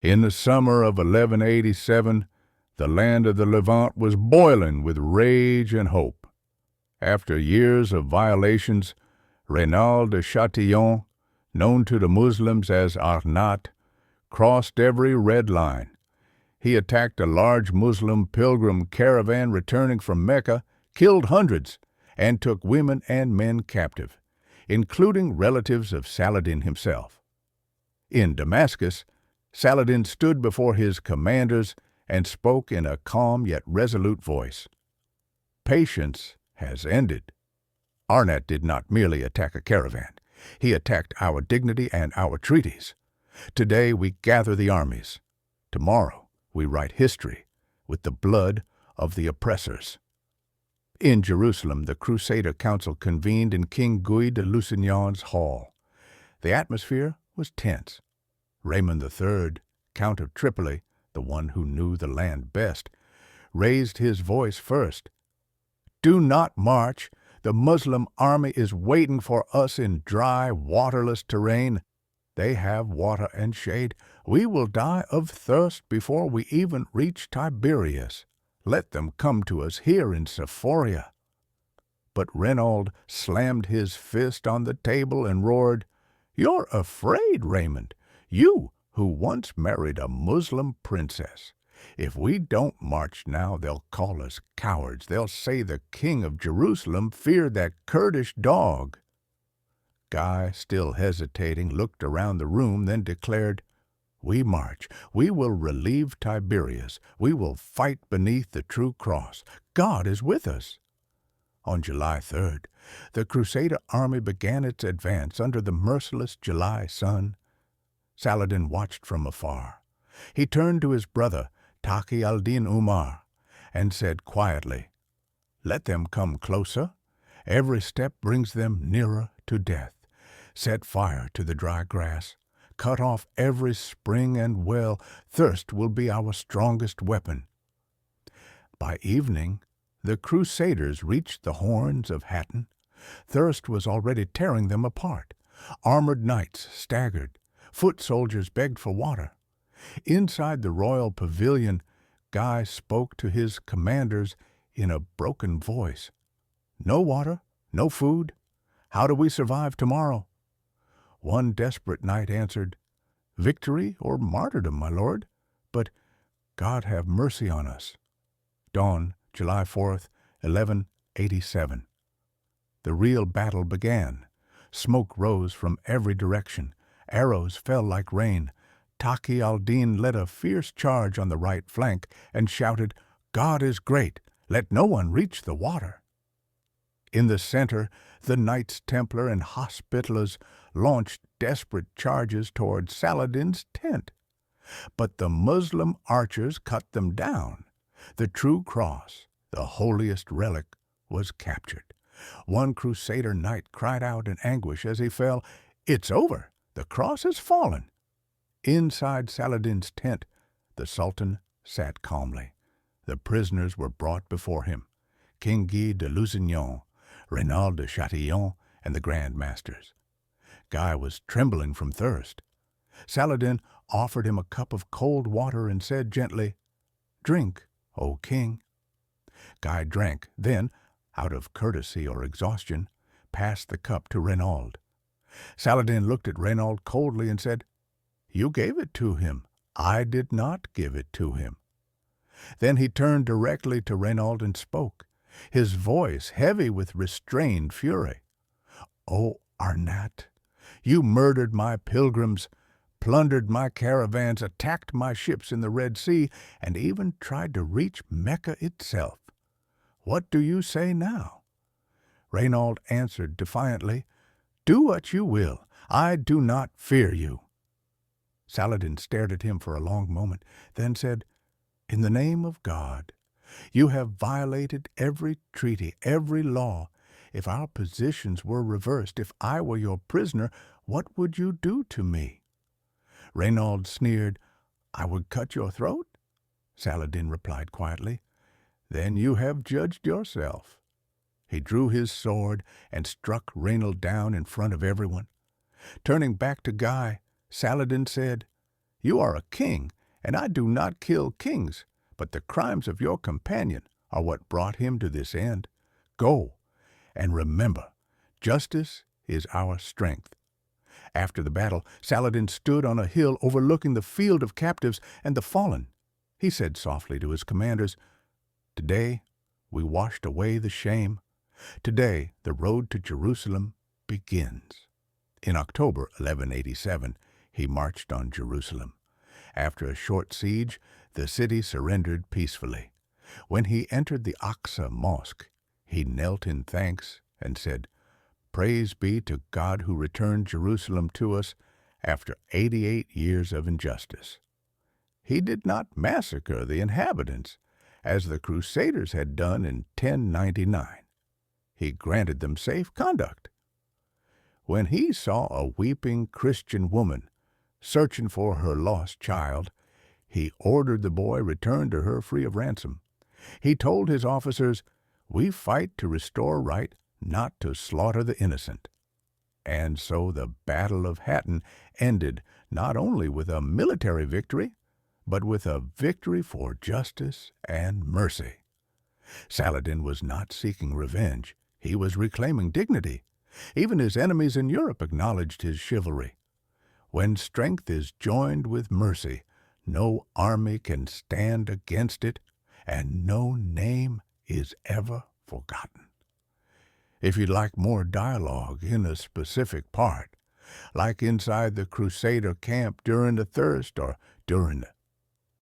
In the summer of 1187, the land of the Levant was boiling with rage and hope. After years of violations, Reynald de Chatillon, known to the Muslims as Arnat, crossed every red line. He attacked a large Muslim pilgrim caravan returning from Mecca, killed hundreds, and took women and men captive, including relatives of Saladin himself. In Damascus, Saladin stood before his commanders and spoke in a calm yet resolute voice. Patience has ended. Arnat did not merely attack a caravan. He attacked our dignity and our treaties. Today we gather the armies. Tomorrow we write history with the blood of the oppressors. In Jerusalem, the Crusader Council convened in King Guy de Lusignan's hall. The atmosphere was tense. Raymond III, Count of Tripoli, the one who knew the land best, raised his voice first. "Do not march. The Muslim army is waiting for us in dry, waterless terrain. They have water and shade. We will die of thirst before we even reach Tiberias. Let them come to us here in Sephoria." But Reynald slammed his fist on the table and roared, "You're afraid, Raymond, you who once married a Muslim princess. If we don't march now, they'll call us cowards. They'll say the king of Jerusalem feared that Kurdish dog." Guy, still hesitating, looked around the room, then declared, "We march. We will relieve Tiberias. We will fight beneath the true cross. God is with us." On July 3rd, the Crusader army began its advance under the merciless July sun. Saladin watched from afar. He turned to his brother, Taqi al-Din Umar, and said quietly, "Let them come closer. Every step brings them nearer to death. Set fire to the dry grass. Cut off every spring and well. Thirst will be our strongest weapon." By evening, the Crusaders reached the horns of Hattin. Thirst was already tearing them apart. Armored knights staggered. Foot soldiers begged for water. Inside the royal pavilion, Guy spoke to his commanders in a broken voice. "No water, no food. How do we survive tomorrow?" One desperate knight answered, "Victory or martyrdom, my lord, but God have mercy on us." Dawn, July 4th, 1187. The real battle began. Smoke rose from every direction. Arrows fell like rain. Taqi al-Din led a fierce charge on the right flank and shouted, "God is great! Let no one reach the water." In the center, the Knights Templar and Hospitallers launched desperate charges toward Saladin's tent. But the Muslim archers cut them down. The true cross, the holiest relic, was captured. One Crusader knight cried out in anguish as he fell, "It's over! The cross has fallen!" Inside Saladin's tent, the Sultan sat calmly. The prisoners were brought before him: King Guy de Lusignan, Reynald de Chatillon, and the Grand Masters. Guy was trembling from thirst. Saladin offered him a cup of cold water and said gently, "Drink, O king." Guy drank, then, out of courtesy or exhaustion, passed the cup to Reynald. Saladin looked at Reynald coldly and said, "You gave it to him. I did not give it to him." Then he turned directly to Reynald and spoke, his voice heavy with restrained fury. "O Arnat, you murdered my pilgrims, plundered my caravans, attacked my ships in the Red Sea, and even tried to reach Mecca itself. What do you say now?" Reynald answered defiantly, "Do what you will. I do not fear you." Saladin stared at him for a long moment, then said, "In the name of God, you have violated every treaty, every law. If our positions were reversed, if I were your prisoner, what would you do to me?" Reynald sneered, "I would cut your throat." Saladin replied quietly, "Then you have judged yourself." He drew his sword and struck Reynald down in front of everyone. Turning back to Guy, Saladin said, You are a king, and I do not kill kings, but the crimes of your companion are what brought him to this end. Go, and remember, justice is our strength." After the battle, Saladin stood on a hill overlooking the field of captives and the fallen. He said softly to his commanders, "Today we washed away the shame. Today the road to Jerusalem begins." In October 1187, he marched on Jerusalem. After a short siege, the city surrendered peacefully. When he entered the Aqsa Mosque, he knelt in thanks and said, "Praise be to God who returned Jerusalem to us after 88 years of injustice." He did not massacre the inhabitants, as the Crusaders had done in 1099. He granted them safe conduct. When he saw a weeping Christian woman searching for her lost child, he ordered the boy returned to her free of ransom. He told his officers, "We fight to restore right, not to slaughter the innocent." And so the Battle of Hattin ended not only with a military victory, but with a victory for justice and mercy. Saladin was not seeking revenge. He was reclaiming dignity. Even his enemies in Europe acknowledged his chivalry. When strength is joined with mercy, no army can stand against it, and no name is ever forgotten. If you'd like more dialogue in a specific part, like inside the Crusader camp during the thirst or during the